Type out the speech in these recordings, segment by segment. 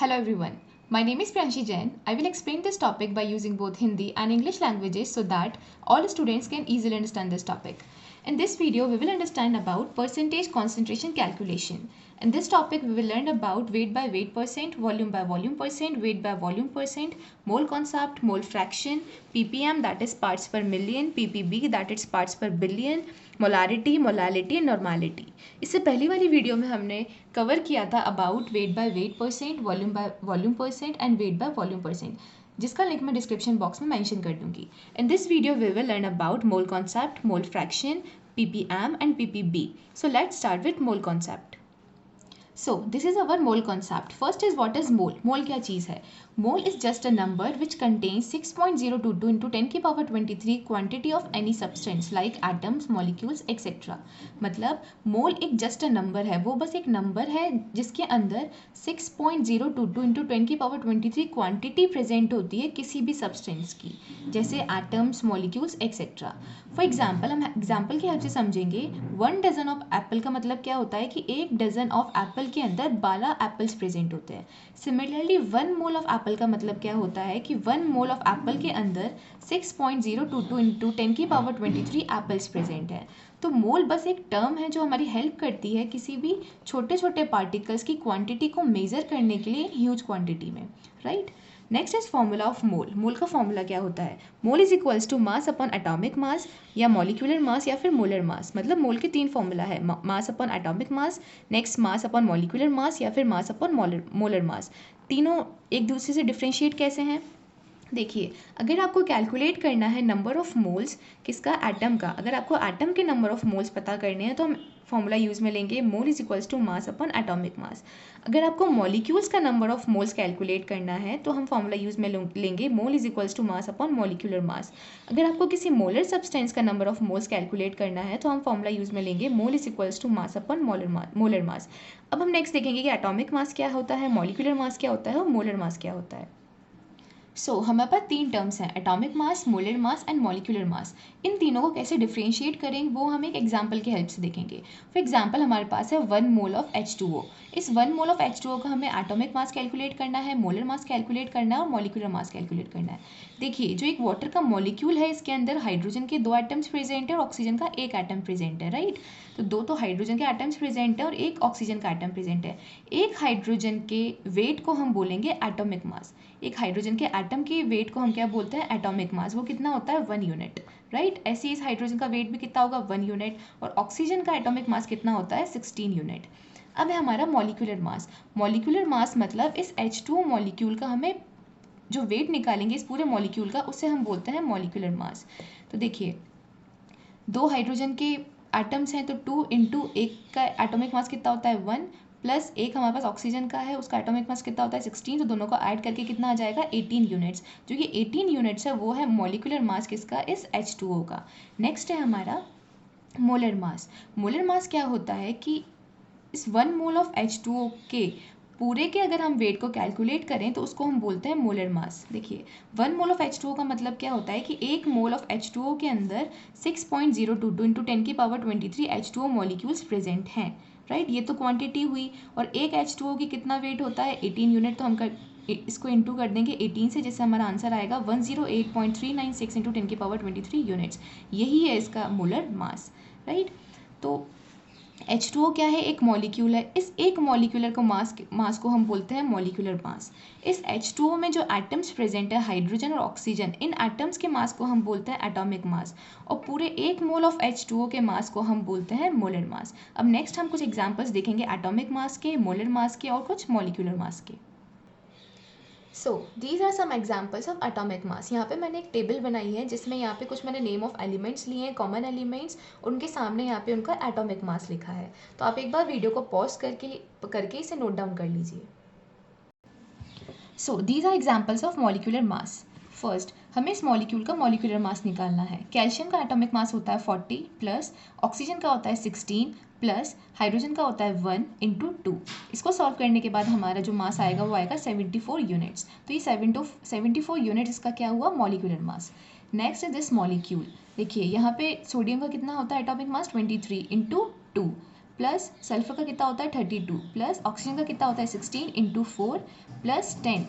Hello everyone. My name is Priyanshi Jain. I will explain this topic by using both Hindi and English languages so that all students can easily understand this topic. In this video, we will understand about percentage concentration calculation. In this topic, we will learn about weight by weight percent, volume by volume percent, weight by volume percent, mole concept, mole fraction, ppm that is parts per million, ppb that is parts per billion, molarity molality normality. इससे पहली वाली video में हमने cover किया था about weight by weight percent, volume by volume percent and weight by volume percent, जिसका link मैं description box में मेंशन कर दूंगी. In this video we will learn about mole concept, mole fraction, ppm and ppb. So let's start with mole concept. So this is our mole concept. First is what is mole? Mole क्या चीज़ है? Mole is just a number which contains 6.022 into 10 की power 23 quantity of any substance like atoms, molecules, etc. मतलब mole एक just a number है, वो बस एक number है जिसके अंदर 6.022 into 10 की power 23 quantity present होती है किसी भी substance की, जैसे atoms, molecules, etc. For example हम एग्जाम्पल की हेल्प से समझेंगे. 1 डजन ऑफ एप्पल का मतलब क्या होता है कि 1 डजन ऑफ एप्पल के अंदर 12 एप्पल्स प्रेजेंट होते हैं. सिमिलरली 1 मोल ऑफ एप्पल का मतलब क्या होता है कि 1 मोल ऑफ एप्पल के अंदर 6.022 इंटू 10 की पावर 23 एप्पल्स प्रेजेंट है. तो मोल बस एक टर्म है जो हमारी हेल्प करती है किसी भी छोटे छोटे पार्टिकल्स की क्वांटिटी को मेजर करने के लिए ह्यूज क्वांटिटी में, right. Next is formula of mole. Mole का फॉर्मूला क्या होता है? Mole is equals to mass upon atomic mass या मॉलिक्यूलर मास या फिर मोलर मास. मतलब मोल के 3 फॉर्मूला है, मास अपॉन एटॉमिक मास, नेक्स्ट मास अपॉन मॉलिक्यूलर मास या फिर मास अपॉन मोलर मास. तीनों एक दूसरे से डिफ्रेंशिएट कैसे हैं? देखिए, अगर आपको कैलकुलेट करना है नंबर ऑफ मोल्स किसका, एटम का, अगर आपको एटम के नंबर ऑफ मोल्स पता करने हैं तो हम फॉर्मूला यूज़ में लेंगे mole is equals to mass upon atomic mass. अगर आपको मॉलिक्यूल्स का नंबर ऑफ मोल्स कैलकुलेट करना है तो हम फॉर्मूला यूज़ में लेंगे mole is equals to mass upon molecular mass. अगर आपको किसी मोलर सब्सटेंस का नंबर ऑफ मोल्स कैलकुलेट करना है तो हम फॉर्मूला यूज़ में लेंगे mole is equals to mass upon molar mass. अब हम नेक्स्ट देखेंगे कि एटॉमिक मास क्या होता है, मॉलिक्यूलर मास क्या होता है और मोलर मास क्या होता है. हमारे पास 3 टर्म्स हैं, atomic mass, molar mass and molecular mass. इन तीनों को कैसे डिफ्रेंशिएट करें वो हम एक एग्जांपल की हेल्प से देखेंगे. फॉर एग्जांपल हमारे पास है 1 मोल ऑफ H2O. इस 1 मोल ऑफ H2O का हमें एटॉमिक मास कैलकुलेट करना है, मोलर मास कैलकुलेट करना है और मॉलिक्यूलर मास कैलकुलेट करना है. देखिए, जो एक वाटर का मॉलिक्यूल है इसके अंदर हाइड्रोजन के 2 एटम्स प्रेजेंट है और ऑक्सीजन का 1 एटम प्रेजेंट है, राइट. तो 2 तो हाइड्रोजन के एटम्स प्रेजेंट है और 1 ऑक्सीजन का एटम प्रेजेंट है. एक हाइड्रोजन के वेट को हम बोलेंगे एटॉमिक मास. एक हाइड्रोजन के एटम के वेट को हम क्या बोलते हैं, एटॉमिक मास. वो कितना होता है, 1 यूनिट, राइट. ऐसे इस हाइड्रोजन का वेट भी कितना होगा, 1 यूनिट. और ऑक्सीजन का एटॉमिक मास कितना होता है, 16 यूनिट. अब है हमारा मॉलिक्यूलर मास. मॉलिक्यूलर मास मतलब इस H2O मॉलिक्यूल का हमें जो वेट निकालेंगे इस पूरे मॉलिक्यूल का, उससे हम बोलते हैं मॉलिक्यूलर मास. तो देखिए, 2 हाइड्रोजन के एटम्स हैं तो 2 इंटू 1 का एटॉमिक मास कितना होता है, 1, प्लस 1 हमारे पास ऑक्सीजन का है उसका एटॉमिक मास कितना होता है, 16. तो दोनों को ऐड करके कितना आ जाएगा, 18 यूनिट्स. जो कि 18 यूनिट्स है वो है मॉलिक्यूलर मास किसका, इस H2O का. नेक्स्ट है हमारा मोलर मास. मोलर मास क्या होता है कि इस 1 मोल ऑफ H2O के पूरे के अगर हम वेट को कैलकुलेट करें तो उसको हम बोलते हैं मोलर मास. देखिए, 1 मोल ऑफ H2O का मतलब क्या होता है कि 1 मोल ऑफ H2O के अंदर 6.022 इंटू 10 की पावर 23 H2O मॉलिक्यूल्स प्रेजेंट हैं, राइट. ये तो क्वांटिटी हुई. और एक H2O की कितना वेट होता है, 18 यूनिट. तो हम इसको इंटू कर देंगे 18 से, जिससे हमारा आंसर आएगा 108.396 इंटू 10 की पावर 23 यूनिट्स. यही है इसका मोलर मास, राइट. तो H2O क्या है, एक मॉलिक्यूल है. इस एक मॉलिक्यूलर को मास को हम बोलते हैं मॉलिक्यूलर मास. इस H2O में जो एटम्स प्रेजेंट है, हाइड्रोजन और ऑक्सीजन, इन एटम्स के मास को हम बोलते हैं एटॉमिक मास. और पूरे 1 मोल ऑफ H2O के मास को हम बोलते हैं मोलर मास. अब नेक्स्ट हम कुछ एग्जांपल्स देखेंगे एटॉमिक मास के, मोलर मास के और कुछ मॉलिक्यूलर मास के. So these are some examples of atomic mass. यहाँ पे मैंने एक टेबल बनाई है जिसमें यहाँ पे कुछ मैंने नेम ऑफ एलिमेंट्स लिए हैं, कॉमन एलिमेंट्स, उनके सामने यहाँ पे उनका एटॉमिक मास लिखा है. तो आप एक बार वीडियो को पॉज करके इसे नोट डाउन कर लीजिए. So these are examples of molecular mass. First, हमें इस मॉलिक्यूल का मॉलिक्यूलर मास निकालना है. कैल्शियम का एटॉमिक मास होता है 40 प्लस ऑक्सीजन का होता है 16 प्लस हाइड्रोजन का होता है 1 इंटू 2. इसको सॉल्व करने के बाद हमारा जो मास आएगा वो आएगा 74 यूनिट्स. तो ये 74 यूनिट्स इसका क्या हुआ, molecular mass. Next is this molecule. देखिए, यहाँ पे सोडियम का कितना होता है atomic mass, 23 into 2 plus sulphur का कितना होता है 32 प्लस ऑक्सीजन का कितना होता है 16 इंटू 4 प्लस 10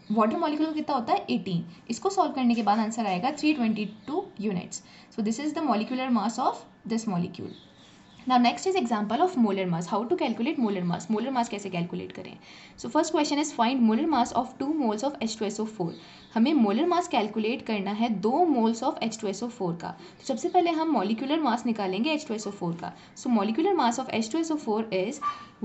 वाटर मॉलिक्यूल का कितना होता है 18। इसको सॉल्व करने के बाद आंसर आएगा 322 units. So this is the molecular mass of this molecule. Now next is example of molar mass. How to calculate molar mass? Molar mass कैसे calculate करें? So first question is find molar mass of 2 moles of H2SO4. हमें molar mass calculate करना है 2 moles of H2SO4 का। तो सबसे पहले हम molecular mass निकालेंगे H2SO4 का। So molecular mass of H2SO4 is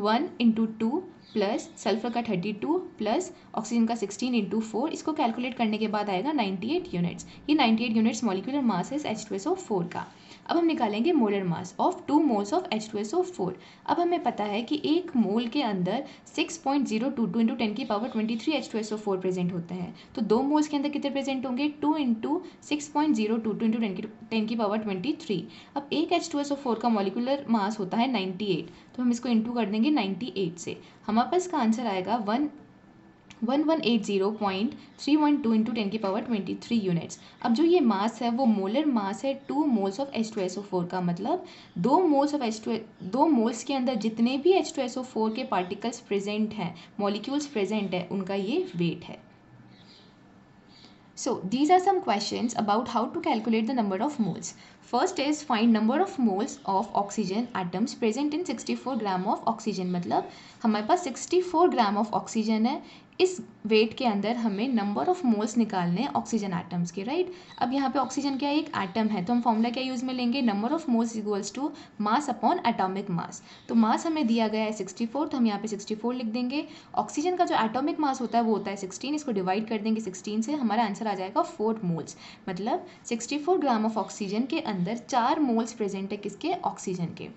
1 into 2 plus sulphur का 32 प्लस ऑक्सीजन का 16 इंटू 4। इसको कैलकुलेट करने के बाद आएगा 98 यूनिट्स। ये 98 यूनिट्स मॉलिक्यूलर मास है H2SO4 का। अब हम निकालेंगे molar mass of 2 moles of H2SO4। अब हमें पता है कि एक मोल के अंदर 6.022 इंटू 10 की पावर 23 H2SO4 प्रेजेंट होते हैं। तो 2 मोल्स के अंदर कितने प्रेजेंट होंगे 2 इंटू 6.022 इंटू 10 की पावर 23। अब एक H2SO4 का मॉलिक्यूलर मास होता है 98, तो हम इसको इंटू कर देंगे 98 से। हमारे पास का आंसर आएगा 1180.312 इंटू 10 की पावर 23 यूनिट्स। अब जो ये मास है वो मोलर मास है 2 मोल्स ऑफ H2SO4 का, मतलब 2 मोल्स के अंदर जितने भी H2SO4 के पार्टिकल्स प्रेजेंट हैं, मॉलिक्यूल्स प्रेजेंट है, उनका ये वेट है। So these are some questions about how to calculate the number of moles. First is find number of moles of oxygen atoms present in 64 gram of oxygen। मतलब हमारे पास 64 gram of oxygen है। इस wait के अंदर हमें number of moles निकालने हैं oxygen atoms के, राइट। अब यहाँ पे ऑक्सीजन क्या है, एक एटम है, तो हम फॉर्मूला क्या यूज़ में लेंगे, number of moles equals to mass upon atomic mass. तो मास हमें दिया गया है 64, तो हम यहाँ पे 64 लिख देंगे। ऑक्सीजन का जो एटॉमिक मास होता है वो होता है 16, इसको डिवाइड कर देंगे 16 से, हमारा आंसर आ जाएगा 4 मोल्स। मतलब 64 ग्राम ऑफ ऑक्सीजन के अंदर 4 मोल्स प्रेजेंट है, किसके, ऑक्सीजन के।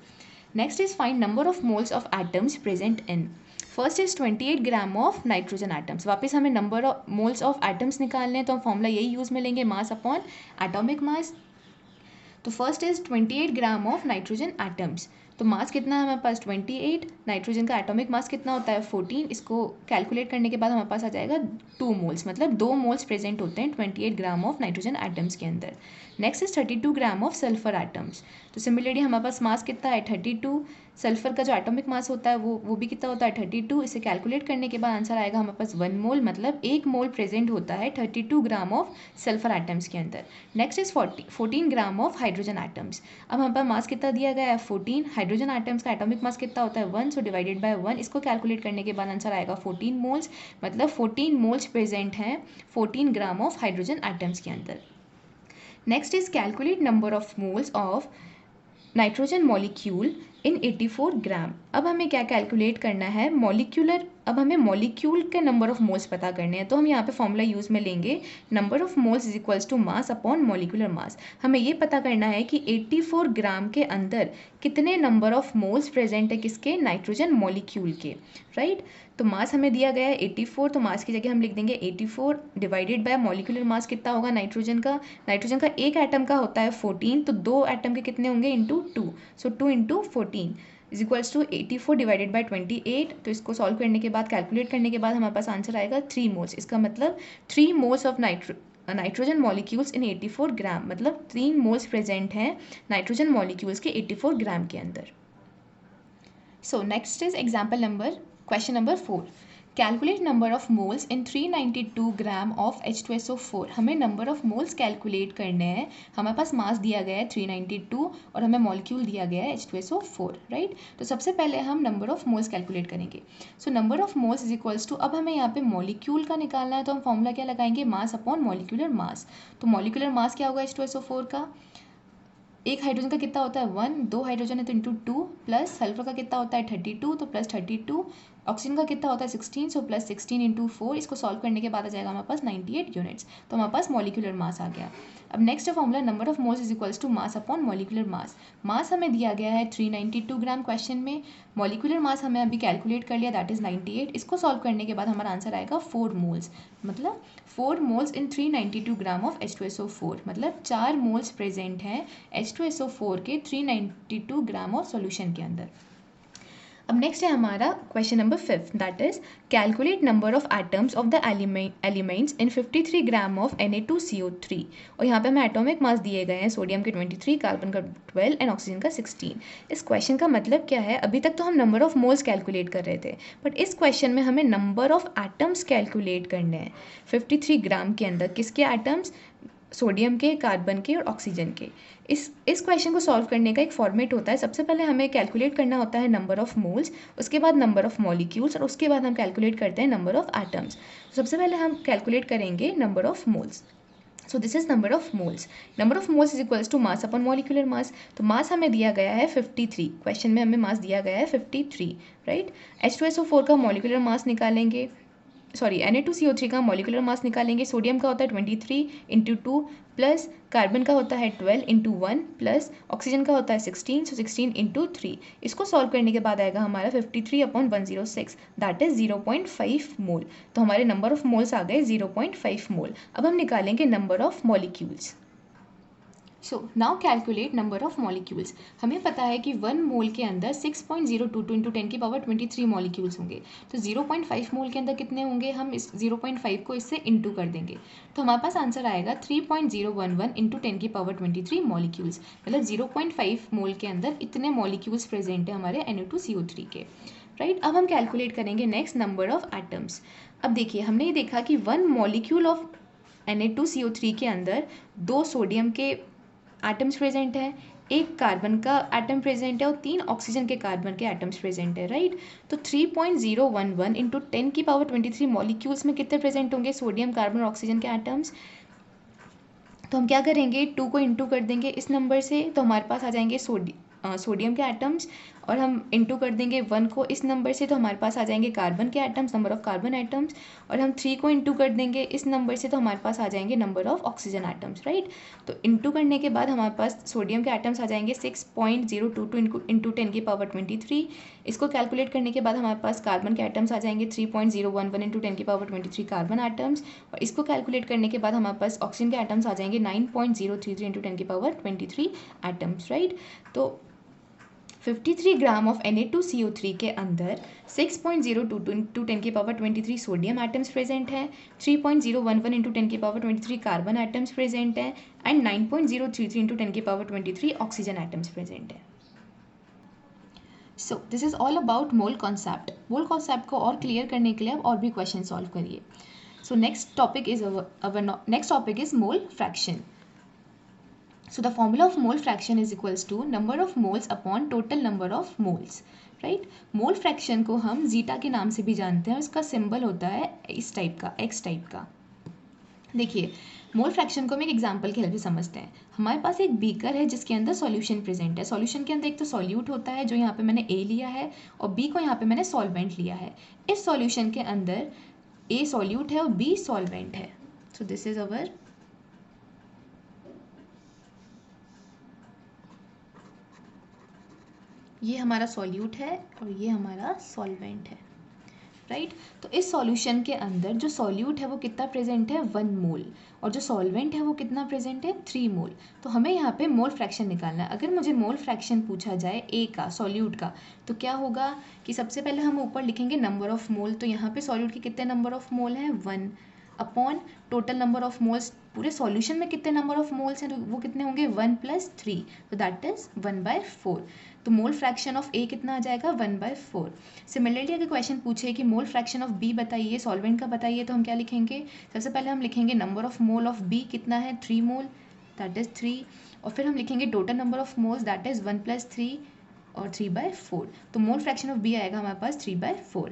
Next is find number of moles of atoms present in. First is 28 gram of nitrogen atoms. वापस हमें number of moles of atoms निकालने हैं, तो हम फॉर्मूला यही यूज़ में लेंगे, मास अपॉन एटॉमिक मास। तो first is 28 gram of nitrogen atoms. तो मास कितना है हमारे पास 28, नाइट्रोजन का एटॉमिक मास कितना होता है 14। इसको कैलकुलेट करने के बाद हमारे पास आ जाएगा 2 मोल्स, मतलब 2 मोल्स प्रेजेंट होते हैं 28 ग्राम ऑफ नाइट्रोजन एटम्स के अंदर। Next is 32 gram of sulphur atoms. तो सिमिलरली हमारे पास मास कितना है 32, सल्फर का जो एटॉमिक मास होता है वो भी कितना होता है 32। इसे कैलकुलेट करने के बाद आंसर आएगा हमारे पास 1 मोल, मतलब 1 मोल प्रेजेंट होता है 32 ग्राम ऑफ सल्फर एटम्स के अंदर। Next is 14 gram of hydrogen atoms. अब हमारे पास मास कितना दिया गया है 14, हाइड्रोजन एटम्स का एटॉमिक मास कितना होता है 1, सो डिवाइडेड बाय 1। इसको कैलकुलेट करने के बाद आंसर आएगा 14 मोल्स, मतलब 14 मोल्स प्रेजेंट हैं 14 ग्राम ऑफ हाइड्रोजन एटम्स के अंदर। Next is calculate number of moles of nitrogen molecule इन 84 ग्राम। अब हमें क्या कैलकुलेट करना है, मॉलिक्यूलर। अब हमें मॉलिक्यूल के नंबर ऑफ मोल्स पता करने हैं, तो हम यहाँ पे फॉर्मूला यूज़ में लेंगे, number of moles is equals to mass upon molecular mass. हमें ये पता करना है कि 84 ग्राम के अंदर कितने नंबर ऑफ मोल्स प्रेजेंट है, किसके, नाइट्रोजन मॉलिक्यूल के, राइट। तो मास हमें दिया गया है 84, तो मास की जगह हम लिख देंगे 84 डिवाइडेड बाय मॉलिक्यूलर मास कितना होगा नाइट्रोजन का एक एटम का होता है 14, तो 2 एटम के कितने होंगे into 2, so 2 into 14 is equals to 84 divided by 28। तो इसको सॉल्व करने के बाद, कैलकुलेट करने के बाद हमारे पास आंसर आएगा 3 मोल्स। इसका मतलब 3 moles of nitrogen molecules in 84 ग्राम, मतलब 3 मोल्स प्रेजेंट हैं नाइट्रोजन मॉलिक्यूल्स के 84 ग्राम के अंदर। So next is example number question number 4। Calculate number of moles in 392 gram of H2SO4। हमें नंबर ऑफ मोल्स कैलकुलेट करने हैं। हमारे पास मास दिया गया है 392 और हमें मॉलिक्यूल दिया गया है H2SO4, राइट। तो सबसे पहले हम नंबर ऑफ मोल्स कैलकुलेट करेंगे। So number of moles is equals to, अब हमें यहाँ पे मॉलिक्यूल का निकालना है, तो हम फॉर्मूला क्या लगाएंगे, मास अपॉन मॉलिक्यूलर मास। तो मॉलिक्यूलर मास क्या होगा H2SO4 का, एक हाइड्रोजन का कितना होता है 1, 2 हाइड्रोजन है तो इंटू 2, प्लस सल्फर का कितना होता है 32, तो प्लस 32, ऑक्सीजन का कितना होता है 16, सो प्लस 16 इंटू 4। इसको सॉल्व करने के बाद आ जाएगा हमारे पास 98 यूनिट्स। तो हमारे पास मॉलिक्यूलर मास आ गया। अब next formula, number of moles is equals to mass upon molecular mass. Mass हमें दिया गया है 392 ग्राम क्वेश्चन में, मॉलिक्यूलर मास हमें अभी कैलकुलेट कर लिया, दैट इज 98। इसको सॉल्व करने के बाद हमारा आंसर आएगा 4 मोल्स, मतलब 4 moles in 392 gram of H2SO4, मतलब 4 मोल्स प्रेजेंट हैं H2SO4 के 392 ग्राम ऑफ सॉल्यूशन के अंदर। अब नेक्स्ट है हमारा question number 5, that is calculate number of atoms of the elements in 53 gram of Na2CO3। और यहाँ पे हमें एटॉमिक मास दिए गए हैं, सोडियम के 23, कार्बन का 12 एंड ऑक्सीजन का 16। इस क्वेश्चन का मतलब क्या है, अभी तक तो हम नंबर ऑफ मोल्स कैलकुलेट कर रहे थे, बट इस क्वेश्चन में हमें नंबर ऑफ एटम्स कैलकुलेट करने हैं 53 ग्राम के अंदर। किसके एटम्स? सोडियम के, कार्बन के और ऑक्सीजन के। इस क्वेश्चन को सॉल्व करने का एक फॉर्मेट होता है। सबसे पहले हमें कैलकुलेट करना होता है नंबर ऑफ मोल्स, उसके बाद नंबर ऑफ मॉलिक्यूल्स, और उसके बाद हम कैलकुलेट करते हैं नंबर ऑफ एटम्स। सबसे पहले हम कैलकुलेट करेंगे number of moles. So this is number of moles. Number of moles is equals to mass upon molecular mass. तो मास हमें दिया गया है 53, क्वेश्चन में हमें मास दिया गया है 53, राइट। H2SO4 का मॉलिक्यूलर मास निकालेंगे, सॉरी Na2CO3 का मॉलिक्यूलर मास निकालेंगे। सोडियम का होता है 23 इंटू 2 प्लस कार्बन का होता है 12 इंटू 1 प्लस ऑक्सीजन का होता है 16, सो 16 इंटू 3। इसको सॉल्व करने के बाद आएगा हमारा 53 अपॉन 106, दैट इज 0.5 मोल। तो हमारे नंबर ऑफ मोल्स आ गए 0.5 मोल। अब हम निकालेंगे number of molecules. So now calculate number of molecules. हमें पता है कि 1 मोल के अंदर 6.02 इंटू 10 की पावर 23 मॉलिक्यूल्स होंगे। तो 0.5 मोल के अंदर कितने होंगे, हम इस 0.5 को इससे इंटू कर देंगे, तो हमारे पास आंसर आएगा 3.011 इंटू 10 की पावर 23 मॉलिक्यूल्स। मतलब 0.5 मोल के अंदर इतने मॉलिक्यूल्स प्रेजेंट है हमारे Na2CO3 के, राइट। अब हम कैलकुलेट करेंगे नेक्स्ट नंबर ऑफ एटम्स। अब देखिए, हमने ये देखा कि 1 मॉलिक्यूल ऑफ Na2CO3 के अंदर 2 सोडियम के एटम्स प्रेजेंट है, एक कार्बन का एटम प्रेजेंट है और 3 ऑक्सीजन के कार्बन के एटम्स प्रेजेंट है, राइट। तो 3.011 इंटू 10 की पावर 23 मॉलिक्यूल्स में कितने प्रेजेंट होंगे, सोडियम, कार्बन और ऑक्सीजन के एटम्स। तो हम क्या करेंगे, 2 को इंटू कर देंगे इस नंबर से, तो हमारे पास आ जाएंगे सोडियम के एटम्स, और हम इंटू कर देंगे 1 को इस नंबर से, तो हमारे पास आ जाएंगे कार्बन के atoms, number of carbon atoms, और हम 3 को इंटू कर देंगे इस नंबर से, तो हमारे पास आ जाएंगे number of oxygen atoms, right. तो इंटू करने के बाद हमारे पास सोडियम के एटम्स आ जाएंगे 6.022 इंटू 10 की पावर 23। इसको कैलकुलेट करने के बाद हमारे पास कार्बन के एटम्स आ जाएंगे 3.011 इंटू 10 की पावर 23 कार्बन एटम्स, और इसको कैलकुलेट करने के बाद हमारे पास ऑक्सीजन के एटम्स आ जाएंगे 9.033 इंटू 10 की पावर 23 एटम्स, राइट। तो 53 ग्राम ऑफ Na2CO3 के अंदर 6.022 इंटू 10 की पावर 23 सोडियम एटम्स प्रेजेंट है, 3.011 इंटू 10 की पावर 23 कार्बन एटम्स प्रेजेंट है, एंड 9.033 इंटू 10 की पावर 23 ऑक्सीजन एटम्स प्रेजेंट है। सो this is all about mole concept. Mole concept को और क्लियर करने के लिए आप और भी क्वेश्चन सॉल्व करिए। So next topic is mole fraction. So the formula of mole fraction is equals to number of moles upon total number of moles, right? Mole fraction को हम जीटा के नाम से भी जानते हैं, और इसका सिंबल होता है इस टाइप का, एक्स टाइप का। देखिए, मोल फ्रैक्शन को हम एक एग्जांपल के हेल्प से समझते हैं। हमारे पास एक बीकर है जिसके अंदर सॉल्यूशन प्रेजेंट है। सॉल्यूशन के अंदर एक तो सॉल्यूट होता है, जो यहाँ पे मैंने ए लिया है, और बी को यहाँ पे मैंने सॉल्वेंट लिया है। इस सॉल्यूशन के अंदर ए सॉल्यूट है और बी सॉल्वेंट है। सो दिस इज अवर ये हमारा सॉल्यूट है और ये हमारा सॉल्वेंट है, राइट। तो इस सॉल्यूशन के अंदर जो सॉल्यूट है वो कितना प्रेजेंट है, 1 मोल, और जो सॉल्वेंट है वो कितना प्रेजेंट है, 3 मोल। तो हमें यहाँ पे मोल फ्रैक्शन निकालना है। अगर मुझे मोल फ्रैक्शन पूछा जाए ए का, सॉल्यूट का, तो क्या होगा कि सबसे पहले हम ऊपर लिखेंगे नंबर ऑफ मोल। तो यहाँ पे सॉल्यूट के कितने नंबर ऑफ मोल हैं, 1 upon total number of moles. पूरे सॉल्यूशन में कितने नंबर ऑफ मोल्स हैं, तो वो कितने होंगे, 1 + 3, तो दैट इज 1/4। तो मोल फ्रैक्शन ऑफ ए कितना आ जाएगा, 1/4। सिमिलरली अगर क्वेश्चन पूछे कि मोल फ्रैक्शन ऑफ बी बताइए, सॉल्वेंट का बताइए, तो हम क्या लिखेंगे, सबसे पहले हम लिखेंगे number of mole of B कितना है, 3 मोल, दैट इज 3, और फिर हम लिखेंगे total number of moles, that is 1 + 3 और 3/4। तो मोल फ्रैक्शन ऑफ बी आएगा हमारे पास 3/4।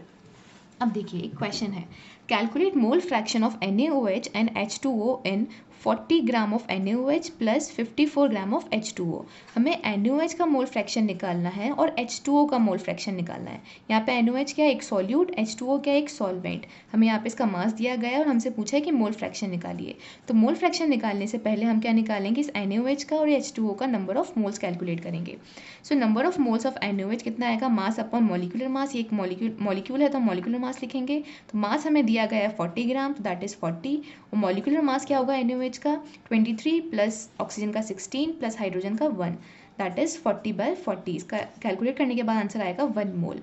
अब देखिए, एक क्वेश्चन है, calculate mole fraction of NaOH and H2O in 40 gram of NaOH plus 54 gram of H2O। हमें NaOH का मोल फ्रैक्शन निकालना है और H2O का मोल फ्रैक्शन निकालना है। यहाँ पे NaOH क्या है, एक सॉल्यूट, H2O क्या है, एक सॉल्वेंट। हमें यहाँ पे इसका मास दिया गया है और हमसे पूछा है कि मोल फ्रैक्शन निकालिए। तो मोल फ्रैक्शन निकालने से पहले हम क्या निकालेंगे, इस NaOH का और H2O का नंबर ऑफ मोल्स कैलकुलेट करेंगे। So number of moles of NaOH कितना आएगा, मास अपॉन मॉलिक्यूलर मास। ये एक मॉलिक्यूल है तो मॉलिक्यूलर मास लिखेंगे। तो मास हमें दिया गया है 40 ग्राम, तो दैट इज 40, और मॉलिक्यूलर मास क्या होगा NaOH का, 23 प्लस ऑक्सीजन का 16 प्लस हाइड्रोजन का 1, दैट इज़ 40/40। इसका कैलकुलेट करने के बाद आंसर आएगा 1 मोल।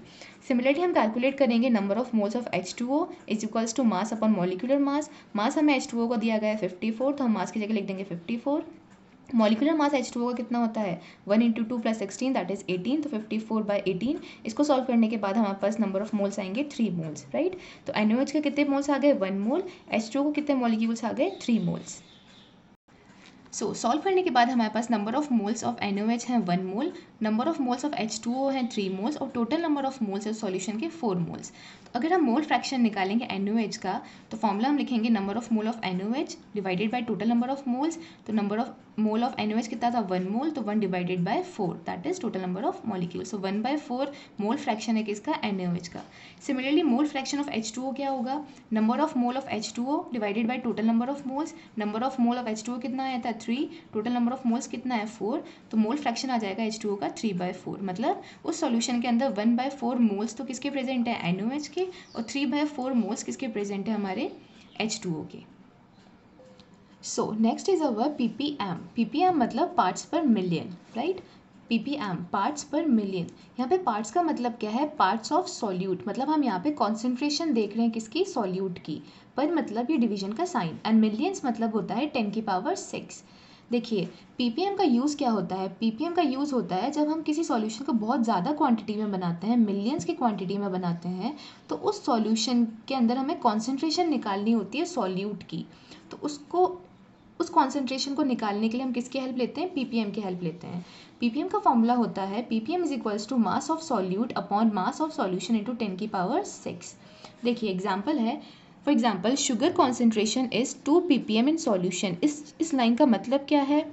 सिमिलरली हम कैलकुलेट करेंगे number of moles of H2O is equals to mass upon molecular mass. Mass हमें H2O को दिया गया है 54, तो हम मास की जगह लिख देंगे 54। मॉलिकुलर मास H2O का कितना होता है 1 × 2 + 16 दैट इज 18, तो 54/18। इसको सॉल्व करने के बाद हमारे पास नंबर ऑफ मोल्स आएंगे 3 मोल्स, राइट। तो NaOH के कितने मोल्स आ गए 1 मोल, H2O को कितने मॉलिक्यूल्स आ गए 3 मोल्स। सो सॉल्व करने के बाद हमारे पास number of moles of NaOH हैं 1 mole, number of moles of H2O हैं 3 मोल्स और टोटल नंबर ऑफ मोल्स है सॉल्यूशन के 4 मोल्स। तो अगर हम मोल फ्रैक्शन निकालेंगे NaOH का तो फॉर्मूला हम लिखेंगे number of mole of NaOH divided by total number of moles. तो number of mole of NaOH कितना था 1 मोल, तो 1 divided by 4 that is total number of molecule. So 1/4 mole fraction है किसका NaOH का। Similarly mole fraction of H2O क्या होगा, number of mole of H2O divided by total number of moles. Number of mole of H2O कितना आया था 3, total number of moles कितना है 4, तो मोल फ्रैक्शन आ जाएगा H2O का 3/4। मतलब उस सॉल्यूशन के अंदर 1/4 मोल्स तो किसके प्रेजेंट है NaOH के और 3/4 मोल्स किसके प्रेजेंट है हमारे H2O के। So next is our ppm। ppm मतलब पार्ट्स पर मिलियन, राइट। ppm पार्ट्स पर मिलियन। यहाँ पे पार्ट्स का मतलब क्या है, पार्ट्स ऑफ सॉल्यूट। मतलब हम यहाँ पे कॉन्सेंट्रेशन देख रहे हैं किसकी, सॉल्यूट की। पर मतलब ये डिवीजन का साइन, एंड मिलियंस मतलब होता है 10⁶। देखिए ppm का यूज़ क्या होता है, ppm का यूज़ होता है जब हम किसी सॉल्यूशन को बहुत ज़्यादा क्वांटिटी में बनाते हैं, मिलियंस की क्वांटिटी में बनाते हैं, तो उस सॉल्यूशन के अंदर हमें कॉन्सेंट्रेशन निकालनी होती है सॉल्यूट की। तो उस कॉन्सेंट्रेशन को निकालने के लिए हम किसकी हेल्प लेते हैं, ppm की हेल्प लेते हैं। ppm का फॉर्मूला होता है ppm is equals to mass of solute upon mass of solution into 10⁶। देखिए एग्जाम्पल है, for example sugar concentration is 2 ppm in solution. इस लाइन का मतलब क्या है,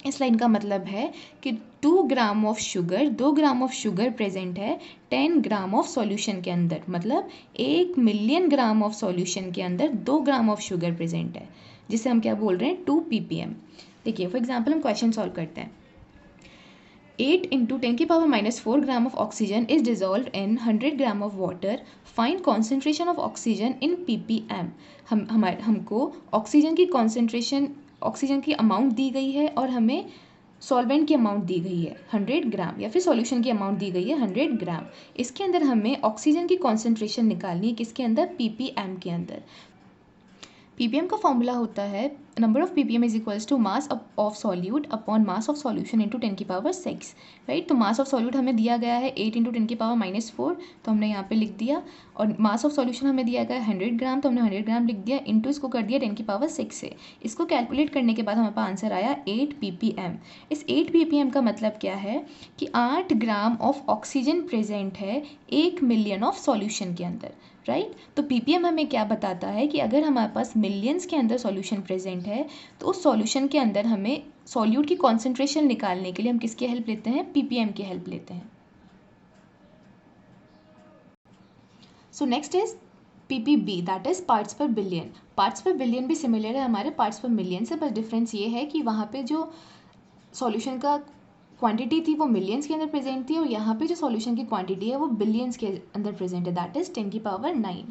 इस लाइन का मतलब है कि 2 gram of sugar, 2 gram of sugar present है 10 ग्राम ऑफ सॉल्यूशन के अंदर। मतलब 1 मिलियन ग्राम ऑफ सॉल्यूशन के अंदर 2 ग्राम ऑफ शुगर प्रेजेंट है, जिसे हम क्या बोल रहे हैं 2 ppm। देखिए फॉर एग्जाम्पल हम क्वेश्चन सॉल्व करते हैं। 8 × 10⁻⁻4 gram of oxygen is dissolve in 100 gram of water, find concentration of oxygen in ppm। हमको ऑक्सीजन की कॉन्सेंट्रेशन, ऑक्सीजन की अमाउंट दी गई है और हमें सॉल्वेंट की अमाउंट दी गई है 100 ग्राम, या फिर सॉल्यूशन की अमाउंट दी गई है 100 ग्राम। इसके अंदर हमें ऑक्सीजन की कॉन्सेंट्रेशन निकालनी है किसके अंदर, ppm के अंदर। ppm का फॉर्मूला होता है number of ppm is equals to mass of solute upon mass of solution into 10⁶, right. तो मास ऑफ सॉल्यूट हमें दिया गया है 8 × 10⁻⁻4, तो हमने यहाँ पे लिख दिया, और मास ऑफ सॉल्यूशन हमें दिया गया है 100 ग्राम, तो हमने 100 ग्राम लिख दिया, इंटू इसको कर दिया 10⁶ से। इसको कैलकुलेट करने के बाद हमारे पास आंसर आया 8 ppm। इस 8 ppm का मतलब क्या है कि 8 ग्राम ऑफ ऑक्सीजन प्रेजेंट है 1 मिलियन ऑफ सॉल्यूशन के अंदर, राइट। तो ppm हमें क्या बताता है कि अगर हमारे पास मिलियंस के अंदर सॉल्यूशन प्रेजेंट है तो उस सॉल्यूशन के अंदर हमें सॉल्यूट की कॉन्सेंट्रेशन निकालने के लिए हम किसकी हेल्प लेते हैं, ppm की हेल्प लेते हैं। So next is ppb that is parts पर बिलियन। पार्ट्स पर बिलियन भी सिमिलर है हमारे पार्ट्स पर मिलियन से, बस डिफरेंस ये है कि वहाँ पे जो सॉल्यूशन का क्वांटिटी थी वो मिलियंस के अंदर प्रेजेंट थी और यहाँ पे जो सॉल्यूशन की क्वांटिटी है वो बिलियंस के अंदर प्रेजेंट है, that is 10⁹।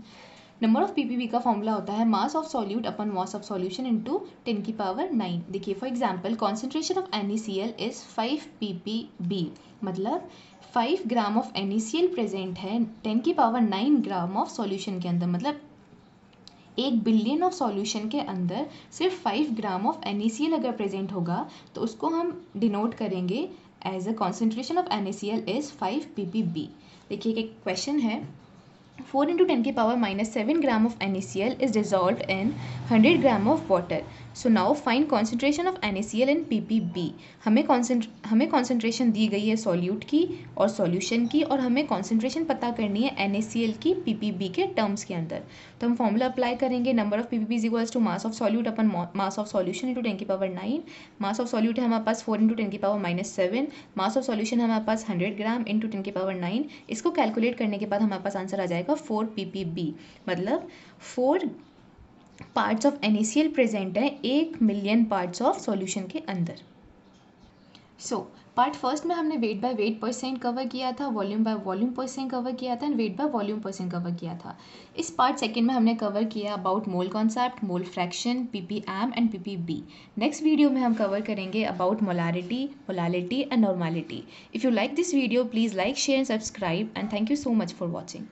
Number of ppb का फॉर्मूला होता है मास of solute upon mass of solution into 10⁹। देखिए for example concentration of NaCl is 5 ppb, मतलब 5 ग्राम ऑफ NaCl प्रेजेंट है 10⁹ ग्राम ऑफ सॉल्यूशन के अंदर। मतलब 1 बिलियन ऑफ सॉल्यूशन के अंदर सिर्फ 5 ग्राम ऑफ NaCl अगर प्रेजेंट होगा तो उसको हम डिनोट करेंगे as a concentration of NaCl is 5 ppb। देखिए एक क्वेश्चन है, 4 × 10⁻⁻7 gram of NaCl is dissolved in 100 gram of water. So now find concentration of NaCl in ppb। हमें कॉन्सेंट्रेशन दी गई है सॉल्यूट की और सॉल्यूशन की, और हमें कॉन्सेंट्रेशन पता करनी है NaCl की ppb के टर्म्स के अंदर। तो हम फॉर्मूला अप्लाई करेंगे, number of ppb is equals to mass of solute upon mass of solution into 10⁹। Mass of solute है हमारे पास 4 × 10⁻⁻7, मास ऑफ सॉल्यूशन हमारे पास 100 ग्राम इंटू 10⁹। इसको कैलकुलेट करने के बाद हमारे पास आंसर आ जाएगा 4 ppb। मतलब 4 पार्ट्स ऑफ NaCl प्रेजेंट है 1 मिलियन पार्ट्स ऑफ सॉल्यूशन के अंदर। सो पार्ट फर्स्ट में हमने wait by weight percent cover किया था, volume by volume percent cover किया था and weight by volume percent cover किया था। इस पार्ट सेकंड में हमने कवर किया about mole concept, mole fraction, ppm and ppb। Next video में हम कवर करेंगे about molarity, molality and normality. If you like this video please like, share and subscribe and thank you so much for watching.